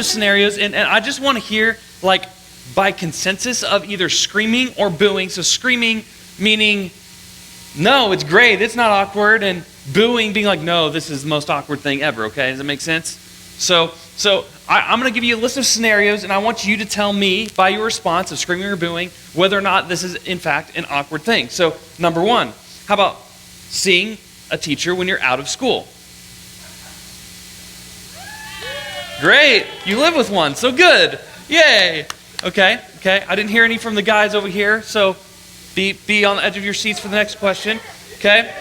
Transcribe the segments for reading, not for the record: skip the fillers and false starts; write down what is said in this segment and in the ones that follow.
of scenarios, and I just want to hear, like, by consensus of either screaming or booing. So screaming meaning, no, it's great, it's not awkward, and booing being like, no, this is the most awkward thing ever, okay? Does that make sense? So I'm going to give you a list of scenarios, and I want you to tell me by your response of screaming or booing whether or not this is, in fact, an awkward thing. So, number one, how about seeing a teacher when you're out of school? Great, you live with one, so good. Yay. Okay. I didn't hear any from the guys over here, so be on the edge of your seats for the next question. Okay.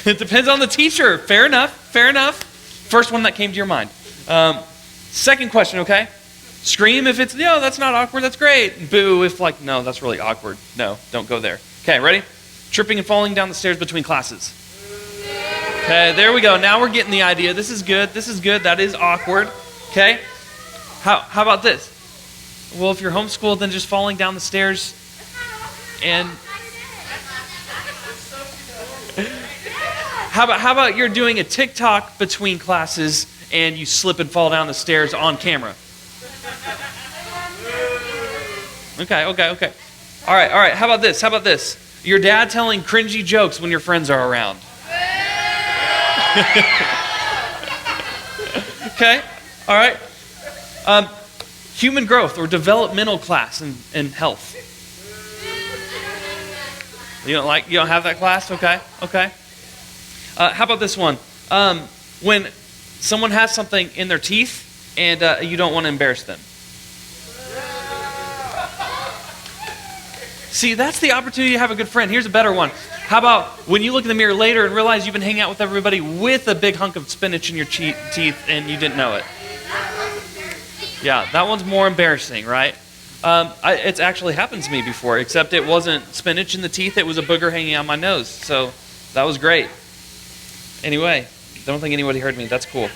It depends on the teacher. Fair enough. First one that came to your mind. Second question, okay? Scream if it's, no, that's not awkward, that's great. Boo if like, no, that's really awkward. No, don't go there. Okay, ready? Tripping and falling down the stairs between classes. Okay, there we go. Now we're getting the idea. This is good. That is awkward. Okay? How about this? Well, if you're homeschooled, then just falling down the stairs and... How about you're doing a TikTok between classes and you slip and fall down the stairs on camera? Okay. All right. How about this? Your dad telling cringy jokes when your friends are around. Okay. All right. Human growth or developmental class in health. You don't have that class? Okay. How about this one? When someone has something in their teeth and you don't want to embarrass them. See, that's the opportunity to have a good friend. Here's a better one. How about when you look in the mirror later and realize you've been hanging out with everybody with a big hunk of spinach in your teeth and you didn't know it? Yeah, that one's more embarrassing, right? It's actually happened to me before, except it wasn't spinach in the teeth. It was a booger hanging out my nose. So that was great. Anyway, don't think anybody heard me. That's cool.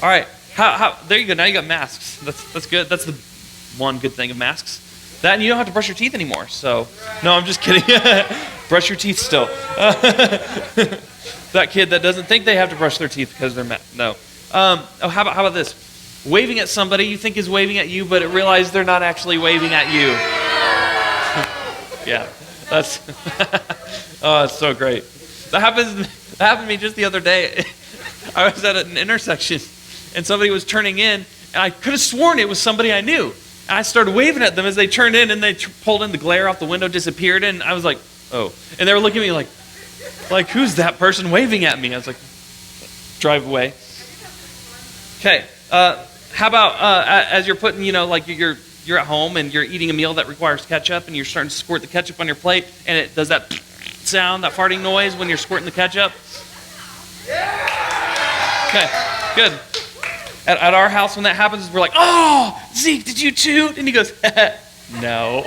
All right. How? There you go. Now you got masks. That's good. That's the one good thing of masks. That and you don't have to brush your teeth anymore. So, no, I'm just kidding. Brush your teeth still. That kid that doesn't think they have to brush their teeth because they're no. How about this? Waving at somebody you think is waving at you, but it realizes they're not actually waving at you. Yeah, that's. Oh, it's so great. That happened to me just the other day. I was at an intersection, and somebody was turning in, and I could have sworn it was somebody I knew. And I started waving at them as they turned in, and they pulled in, the glare off the window disappeared, and I was like, oh. And they were looking at me like, who's that person waving at me? I was like, drive away. Okay, how about as you're putting, like you're at home and you're eating a meal that requires ketchup, and you're starting to squirt the ketchup on your plate, and it does that sound, that farting noise when you're squirting the ketchup? Okay, good. At our house, when that happens, we're like, oh, Zeke, did you toot? And he goes, no.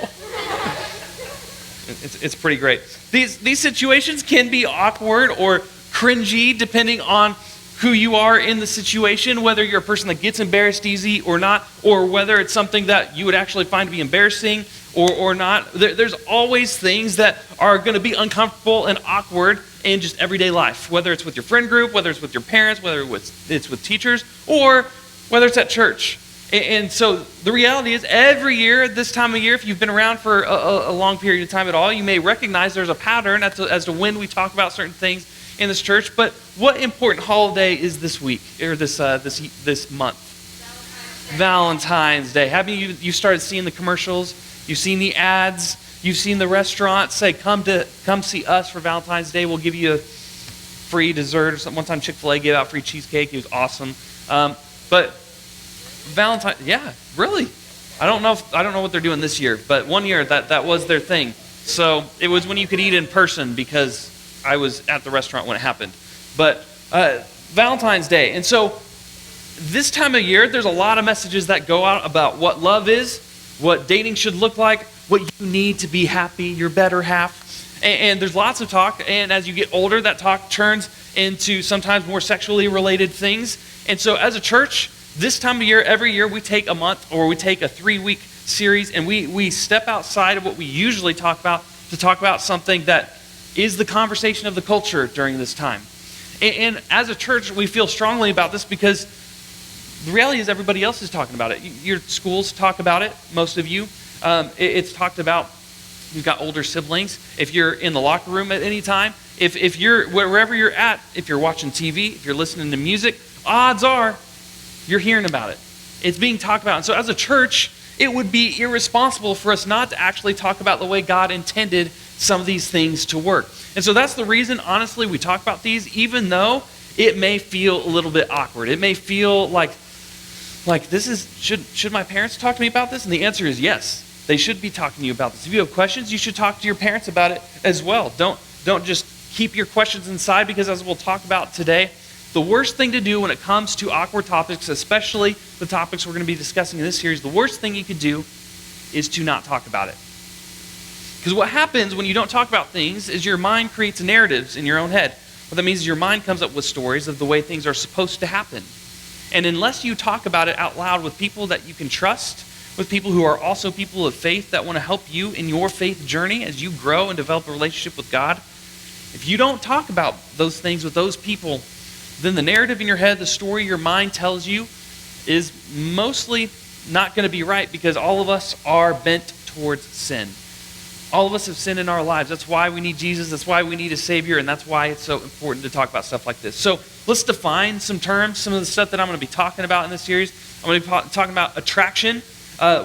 It's pretty great. These situations can be awkward or cringy depending on who you are in the situation, whether you're a person that gets embarrassed easy or not, or whether it's something that you would actually find to be embarrassing or not. There's always things that are going to be uncomfortable and awkward in just everyday life, whether it's with your friend group, whether it's with your parents, whether it's with teachers, or whether it's at church. And so the reality is every year, this time of year, if you've been around for a long period of time at all, you may recognize there's a pattern as to when we talk about certain things in this church. But what important holiday is this week, or this month? Valentine's Day. Haven't you started seeing the commercials? You've seen the ads. You've seen the restaurants say, come see us for Valentine's Day. We'll give you a free dessert or something. One time Chick-fil-A gave out free cheesecake. It was awesome. But Valentine, yeah, really. I don't know what they're doing this year, but one year that was their thing. So it was when you could eat in person because I was at the restaurant when it happened. But Valentine's Day. And so this time of year, there's a lot of messages that go out about what love is, what dating should look like, what you need to be happy, your better half. And there's lots of talk. And as you get older, that talk turns into sometimes more sexually related things. And so as a church, this time of year, every year, we take a month or we take a 3-week series and we step outside of what we usually talk about to talk about something that is the conversation of the culture during this time. And as a church, we feel strongly about this because The reality is everybody else is talking about it. Your schools talk about it, most of you. It's talked about. You've got older siblings. If you're in the locker room at any time, if you're wherever you're at, if you're watching TV, if you're listening to music, odds are you're hearing about it. It's being talked about. And so as a church, it would be irresponsible for us not to actually talk about the way God intended some of these things to work. And so that's the reason, honestly, we talk about these, even though it may feel a little bit awkward. It may feel like this is, should my parents talk to me about this? And the answer is yes. They should be talking to you about this. If you have questions, you should talk to your parents about it as well. Don't just keep your questions inside, because as we'll talk about today, the worst thing to do when it comes to awkward topics, especially the topics we're going to be discussing in this series, the worst thing you could do is to not talk about it. Because what happens when you don't talk about things is your mind creates narratives in your own head. What that means is your mind comes up with stories of the way things are supposed to happen. And unless you talk about it out loud with people that you can trust, with people who are also people of faith that want to help you in your faith journey as you grow and develop a relationship with God, if you don't talk about those things with those people, then the narrative in your head, the story your mind tells you, is mostly not going to be right, because all of us are bent towards sin. All of us have sinned in our lives. That's why we need Jesus. That's why we need a Savior, and that's why it's so important to talk about stuff like this. So let's define some terms, some of the stuff that I'm going to be talking about in this series. I'm going to be talking about attraction,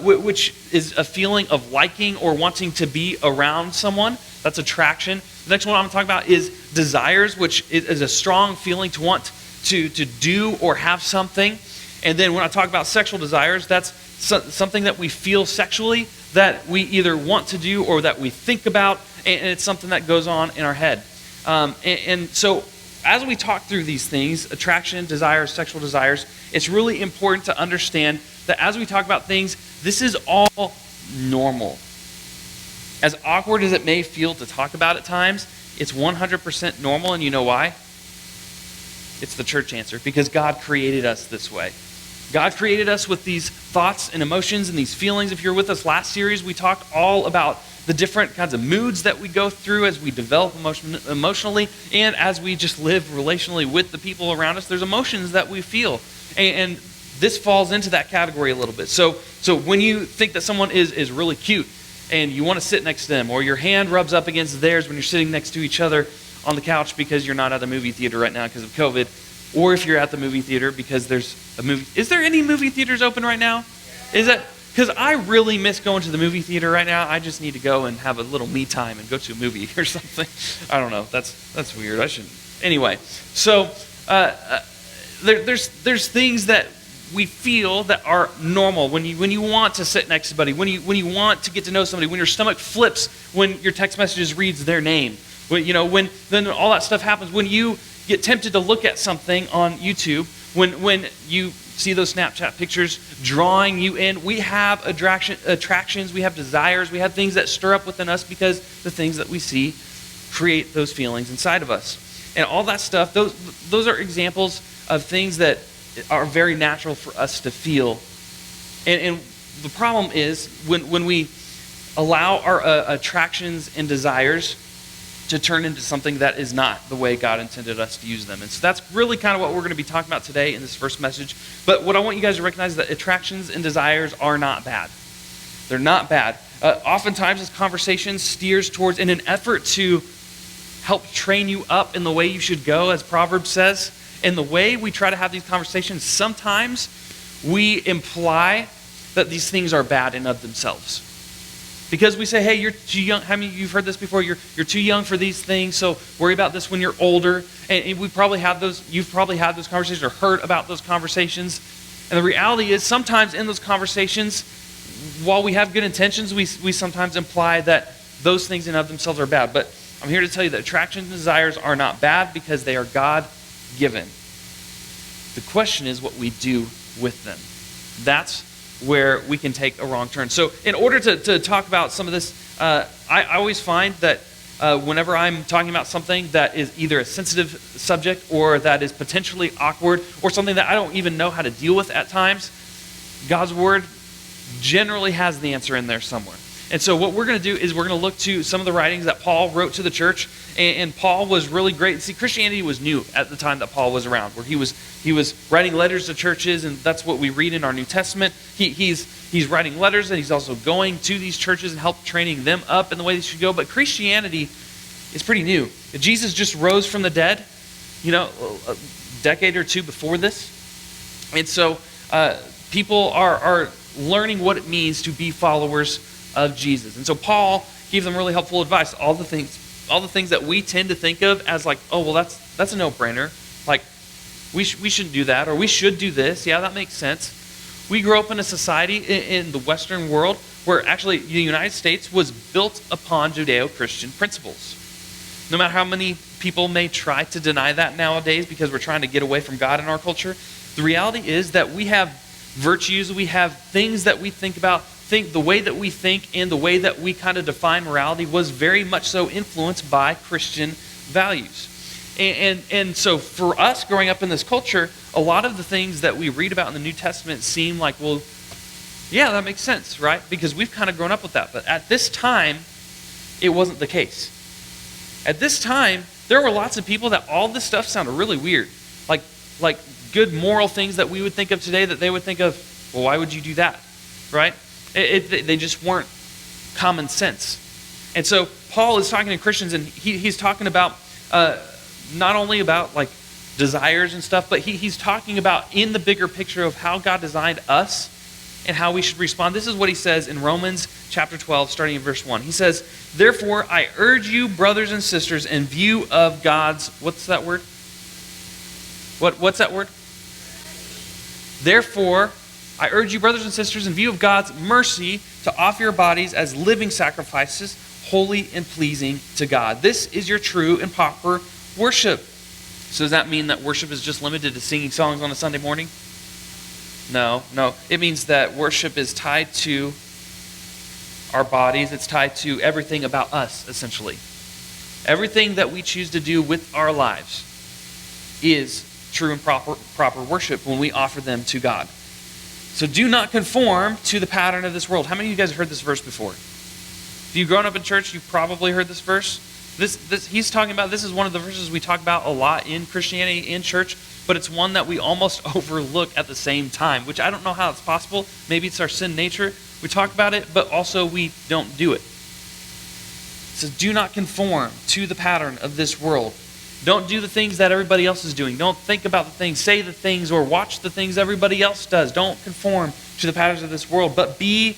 which is a feeling of liking or wanting to be around someone. That's attraction. The next one I'm going to talk about is desires, which is a strong feeling to want to do or have something. And then when I talk about sexual desires, that's something that we feel sexually that we either want to do or that we think about, and it's something that goes on in our head. And so as we talk through these things, attraction, desires, sexual desires, it's really important to understand that as we talk about things, this is all normal. As awkward as it may feel to talk about at times, it's 100% normal, and you know why? It's the church answer, because God created us this way. God created us with these thoughts and emotions and these feelings. If you're with us last series, we talked all about the different kinds of moods that we go through as we develop emotionally, and as we just live relationally with the people around us. There's emotions that we feel, and this falls into that category a little bit. So when you think that someone is really cute and you want to sit next to them, or your hand rubs up against theirs when you're sitting next to each other on the couch because you're not at the movie theater right now because of COVID, or if you're at the movie theater because there's a movie. Is there any movie theaters open right now? Is that because I really miss going to the movie theater right now? I just need to go and have a little me time and go to a movie or something. I don't know. That's weird. I shouldn't. Anyway, so there's things that we feel that are normal when you want to sit next to somebody, when you want to get to know somebody, when your stomach flips when your text messages reads their name, when then all that stuff happens, when you get tempted to look at something on YouTube, when you see those Snapchat pictures drawing you in. We have attractions, we have desires, we have things that stir up within us because the things that we see create those feelings inside of us. And all that stuff, those are examples of things that are very natural for us to feel. And the problem is when we allow our attractions and desires to turn into something that is not the way God intended us to use them. And so that's really kind of what we're going to be talking about today in this first message. But what I want you guys to recognize is that attractions and desires are not bad. They're not bad. Oftentimes this conversation steers towards, in an effort to help train you up in the way you should go, as Proverbs says. And the way we try to have these conversations, sometimes we imply that these things are bad in of themselves. Because we say, hey, you're too young. How many of you have heard this before? You're too young for these things, so worry about this when you're older. And we probably have those, you've probably had those conversations or heard about those conversations. And the reality is sometimes in those conversations, while we have good intentions, we sometimes imply that those things in of themselves are bad. But I'm here to tell you that attractions and desires are not bad because they are God-given. The question is what we do with them. That's where we can take a wrong turn. So in order to talk about some of this, I always find that whenever I'm talking about something that is either a sensitive subject or that is potentially awkward or something that I don't even know how to deal with at times, God's Word generally has the answer in there somewhere. And so what we're going to do is we're going to look to some of the writings that Paul wrote to the church. And Paul was really great. See, Christianity was new at the time that Paul was around, where he was writing letters to churches, and that's what we read in our New Testament. He's writing letters, and he's also going to these churches and help training them up in the way they should go. But Christianity is pretty new. Jesus just rose from the dead, a decade or two before this. And so people are learning what it means to be followers of Jesus. And so Paul gave them really helpful advice. All the things that we tend to think of as like, oh, well, that's a no-brainer. Like, we shouldn't do that, or we should do this. Yeah, that makes sense. We grew up in a society in the Western world where actually the United States was built upon Judeo-Christian principles. No matter how many people may try to deny that nowadays because we're trying to get away from God in our culture, the reality is that we have virtues, we have things that we think about, the way that we think and the way that we kind of define morality was very much so influenced by Christian values. And so for us growing up in this culture, a lot of the things that we read about in the New Testament seem like, well, yeah, that makes sense, right? Because we've kind of grown up with that. But at this time, it wasn't the case. At this time, there were lots of people that all this stuff sounded really weird. Like good moral things that we would think of today that they would think of, well, why would you do that, right? They just weren't common sense. And so Paul is talking to Christians, and he's talking about not only about like desires and stuff, but he's talking about in the bigger picture of how God designed us and how we should respond. This is what he says in Romans chapter 12, starting in verse 1. He says, "Therefore, I urge you, brothers and sisters, in view of God's," what's that word? What's that word? "Therefore, I urge you, brothers and sisters, in view of God's mercy, to offer your bodies as living sacrifices, holy and pleasing to God. This is your true and proper worship." So does that mean that worship is just limited to singing songs on a Sunday morning? No. It means that worship is tied to our bodies. It's tied to everything about us, essentially. Everything that we choose to do with our lives is true and proper worship when we offer them to God. So do not conform to the pattern of this world. How many of you guys have heard this verse before? If you've grown up in church, you've probably heard this verse. He's talking about, this is one of the verses we talk about a lot in Christianity, in church, but it's one that we almost overlook at the same time, which I don't know how it's possible. Maybe it's our sin nature. We talk about it, but also we don't do it. So do not conform to the pattern of this world. Don't do the things that everybody else is doing. Don't think about the things, say the things, or watch the things everybody else does. Don't conform to the patterns of this world, but be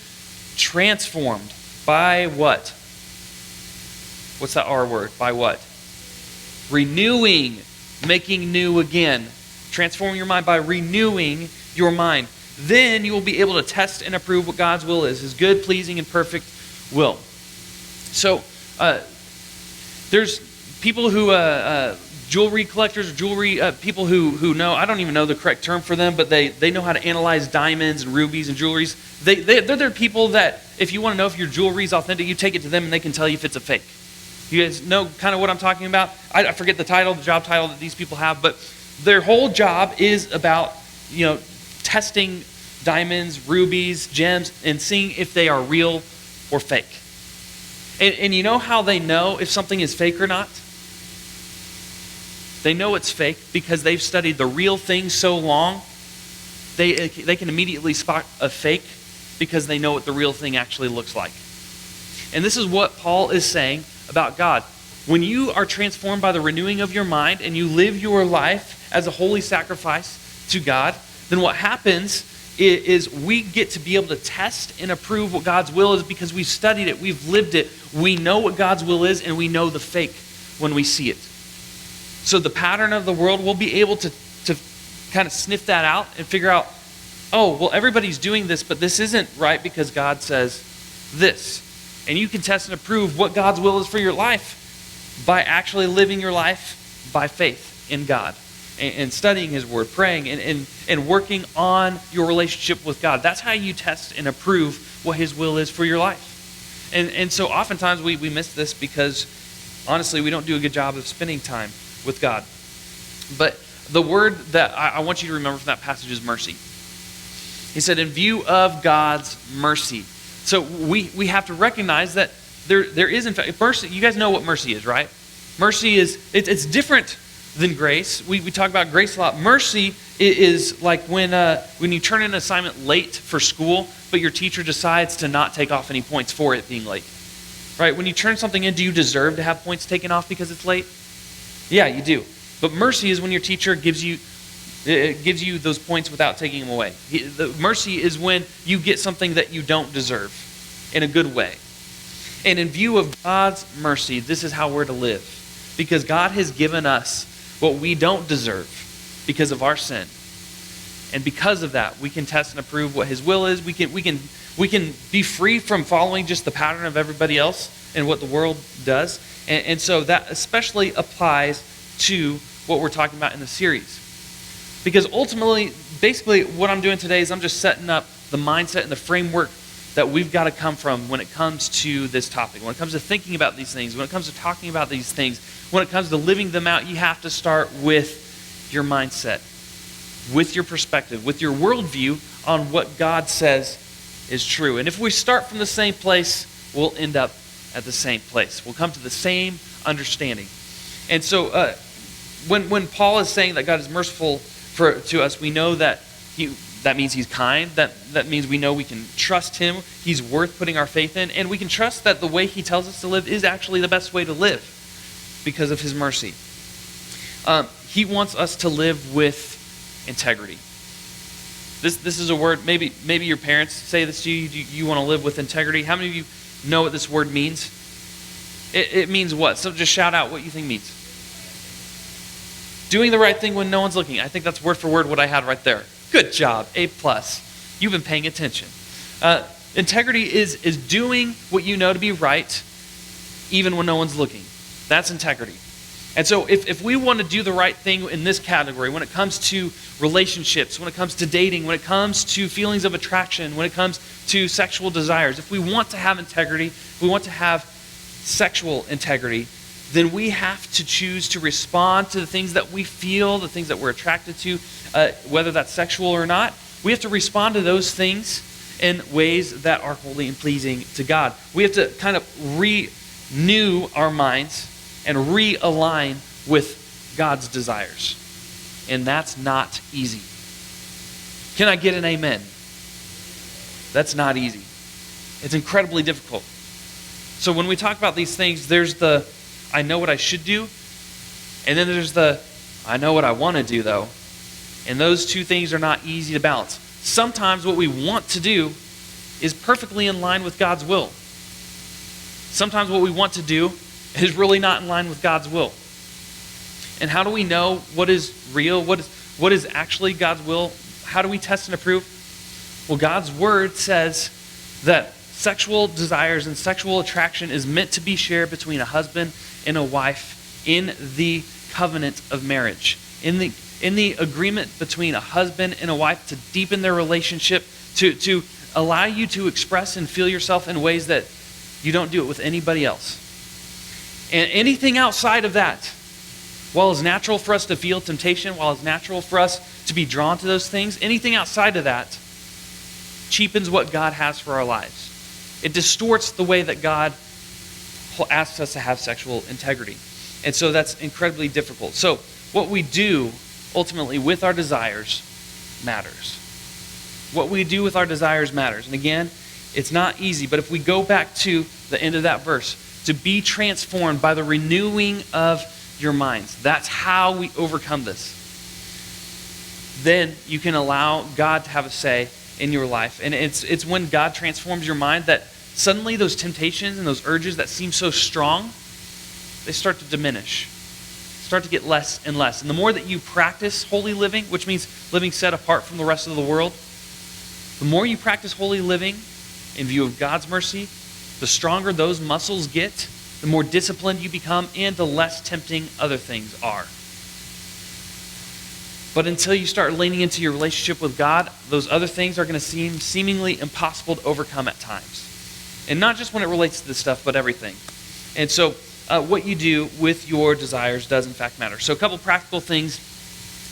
transformed by what? What's that R word? By what? Renewing, making new again. Transforming your mind by renewing your mind. Then you will be able to test and approve what God's will is, His good, pleasing, and perfect will. So, there's people who, jewelry collectors, people who know, I don't even know the correct term for them, but they know how to analyze diamonds and rubies and jewelries. They're people that, if you want to know if your jewelry is authentic, you take it to them and they can tell you if it's a fake. You guys know kind of what I'm talking about? I forget the job title that these people have, but their whole job is about, testing diamonds, rubies, gems, and seeing if they are real or fake. And you know how they know if something is fake or not? They know it's fake because they've studied the real thing so long, they can immediately spot a fake because they know what the real thing actually looks like. And this is what Paul is saying about God. When you are transformed by the renewing of your mind and you live your life as a holy sacrifice to God, then what happens is we get to be able to test and approve what God's will is because we've studied it, we've lived it, we know what God's will is, and we know the fake when we see it. So the pattern of the world, we'll be able to kind of sniff that out and figure out, oh, well, everybody's doing this, but this isn't right because God says this. And you can test and approve what God's will is for your life by actually living your life by faith in God and studying His Word, praying and working on your relationship with God. That's how you test and approve what His will is for your life. And so oftentimes we miss this because, honestly, we don't do a good job of spending time with God. But the word that I want you to remember from that passage is mercy. He said, in view of God's mercy. So we have to recognize that there is, in fact, mercy. You guys know what mercy is, right? Mercy is, it's different than grace. We talk about grace a lot. Mercy is like when you turn in an assignment late for school, but your teacher decides to not take off any points for it being late. Right? When you turn something in, do you deserve to have points taken off because it's late? Yeah, you do. But mercy is when your teacher gives you those points without taking them away. The mercy is when you get something that you don't deserve in a good way. And in view of God's mercy, this is how we're to live. Because God has given us what we don't deserve because of our sin. And because of that, we can test and approve what His will is. We can be free from following just the pattern of everybody else and what the world does. And so that especially applies to what we're talking about in the series. Because ultimately, basically what I'm doing today is I'm just setting up the mindset and the framework that we've got to come from when it comes to this topic. When it comes to thinking about these things, when it comes to talking about these things, when it comes to living them out, you have to start with your mindset, with your perspective, with your worldview on what God says is true. And if we start from the same place, we'll end up at the same place. We'll come to the same understanding. And so when Paul is saying that God is merciful to us, we know that that means He's kind. That means we know we can trust Him. He's worth putting our faith in. And we can trust that the way He tells us to live is actually the best way to live because of His mercy. He wants us to live with integrity. This is a word, maybe your parents say this to you, you want to live with integrity. How many of you know what this word means? It means what? So just shout out what you think it means. Doing the right thing when no one's looking. I think that's word for word what I had right there. Good job, A+. You've been paying attention. Integrity is doing what you know to be right, even when no one's looking. That's integrity. And so if we want to do the right thing in this category, when it comes to relationships, when it comes to dating, when it comes to feelings of attraction, when it comes to sexual desires, if we want to have integrity, if we want to have sexual integrity, then we have to choose to respond to the things that we feel, the things that we're attracted to, whether that's sexual or not. We have to respond to those things in ways that are holy and pleasing to God. We have to kind of renew our minds and realign with God's desires. And that's not easy. Can I get an amen? That's not easy. It's incredibly difficult. So when we talk about these things, there's the I know what I should do, and then there's the I know what I want to do, though. And those two things are not easy to balance. Sometimes what we want to do is perfectly in line with God's will. Sometimes what we want to do is really not in line with God's will. And how do we know what is real, what is actually God's will? How do we test and approve? Well, God's word says that sexual desires and sexual attraction is meant to be shared between a husband and a wife in the covenant of marriage. In the agreement between a husband and a wife to deepen their relationship, to allow you to express and feel yourself in ways that you don't do it with anybody else. And anything outside of that, while it's natural for us to feel temptation, while it's natural for us to be drawn to those things, anything outside of that cheapens what God has for our lives. It distorts the way that God asks us to have sexual integrity. And so that's incredibly difficult. So what we do ultimately with our desires matters. What we do with our desires matters. And again, it's not easy, but if we go back to the end of that verse, to be transformed by the renewing of your minds, that's how we overcome this. Then you can allow God to have a say in your life. And it's when God transforms your mind that suddenly those temptations and those urges that seem so strong, they start to diminish, start to get less and less. And the more that you practice holy living, which means living set apart from the rest of the world, the more you practice holy living in view of God's mercy, the stronger those muscles get, the more disciplined you become, and the less tempting other things are. But until you start leaning into your relationship with God, those other things are going to seem seemingly impossible to overcome at times. And not just when it relates to this stuff, but everything. And so what you do with your desires does in fact matter. So a couple practical things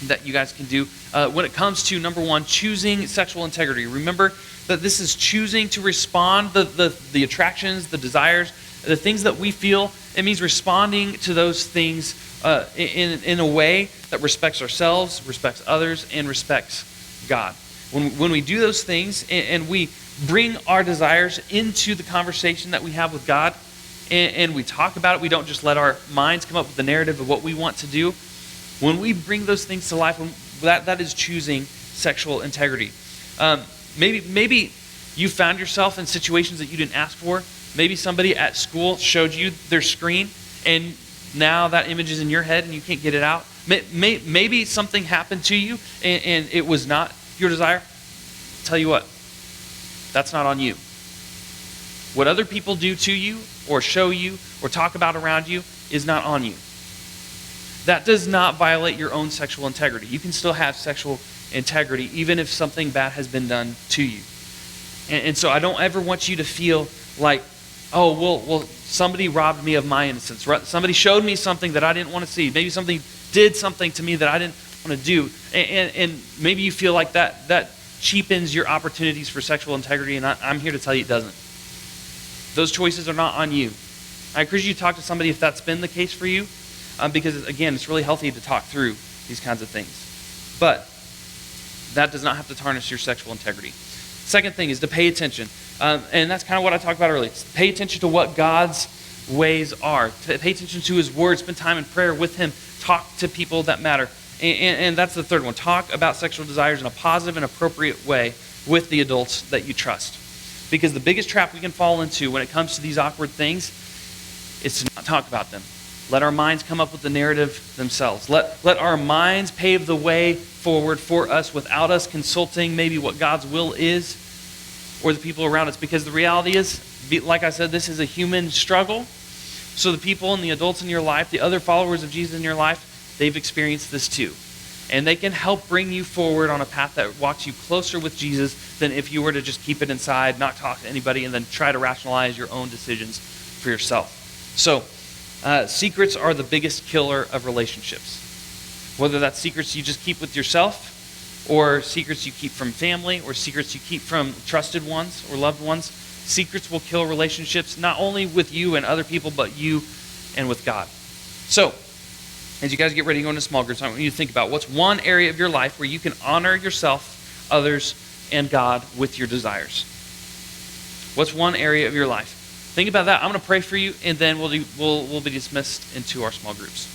that you guys can do when it comes to, number one, choosing sexual integrity. Remember that this is choosing to respond, the attractions, the desires, the things that we feel. It means responding to those things in a way that respects ourselves, respects others, and respects God. When we do those things and we bring our desires into the conversation that we have with God, and we talk about it, we don't just let our minds come up with the narrative of what we want to do. When we bring those things to life, that is choosing sexual integrity. Maybe you found yourself in situations that you didn't ask for. Maybe somebody at school showed you their screen, and now that image is in your head and you can't get it out. Maybe something happened to you and it was not your desire. Tell you what, that's not on you. What other people do to you or show you or talk about around you is not on you. That does not violate your own sexual integrity. You can still have sexual integrity even if something bad has been done to you. And so I don't ever want you to feel like, oh, well, somebody robbed me of my innocence. Somebody showed me something that I didn't want to see. Maybe somebody did something to me that I didn't want to do. And maybe you feel like that cheapens your opportunities for sexual integrity, and I'm here to tell you it doesn't. Those choices are not on you. I encourage you to talk to somebody if that's been the case for you, because, again, it's really healthy to talk through these kinds of things. But that does not have to tarnish your sexual integrity. Second thing is to pay attention. And that's kind of what I talked about earlier. Pay attention to what God's ways are. Pay attention to his word. Spend time in prayer with him. Talk to people that matter. And that's the third one. Talk about sexual desires in a positive and appropriate way with the adults that you trust. Because the biggest trap we can fall into when it comes to these awkward things is to not talk about them. Let our minds come up with the narrative themselves. Let our minds pave the way forward for us without us consulting maybe what God's will is or the people around us. Because the reality is, like I said, this is a human struggle. So the people and the adults in your life, the other followers of Jesus in your life, they've experienced this too. And they can help bring you forward on a path that walks you closer with Jesus than if you were to just keep it inside, not talk to anybody, and then try to rationalize your own decisions for yourself. So, secrets are the biggest killer of relationships. Whether that's secrets you just keep with yourself, or secrets you keep from family, or secrets you keep from trusted ones or loved ones, secrets will kill relationships, not only with you and other people, but you and with God. So, as you guys get ready to go into small groups, I want you to think about what's one area of your life where you can honor yourself, others, and God with your desires. What's one area of your life? Think about that. I'm going to pray for you, and then we'll be dismissed into our small groups.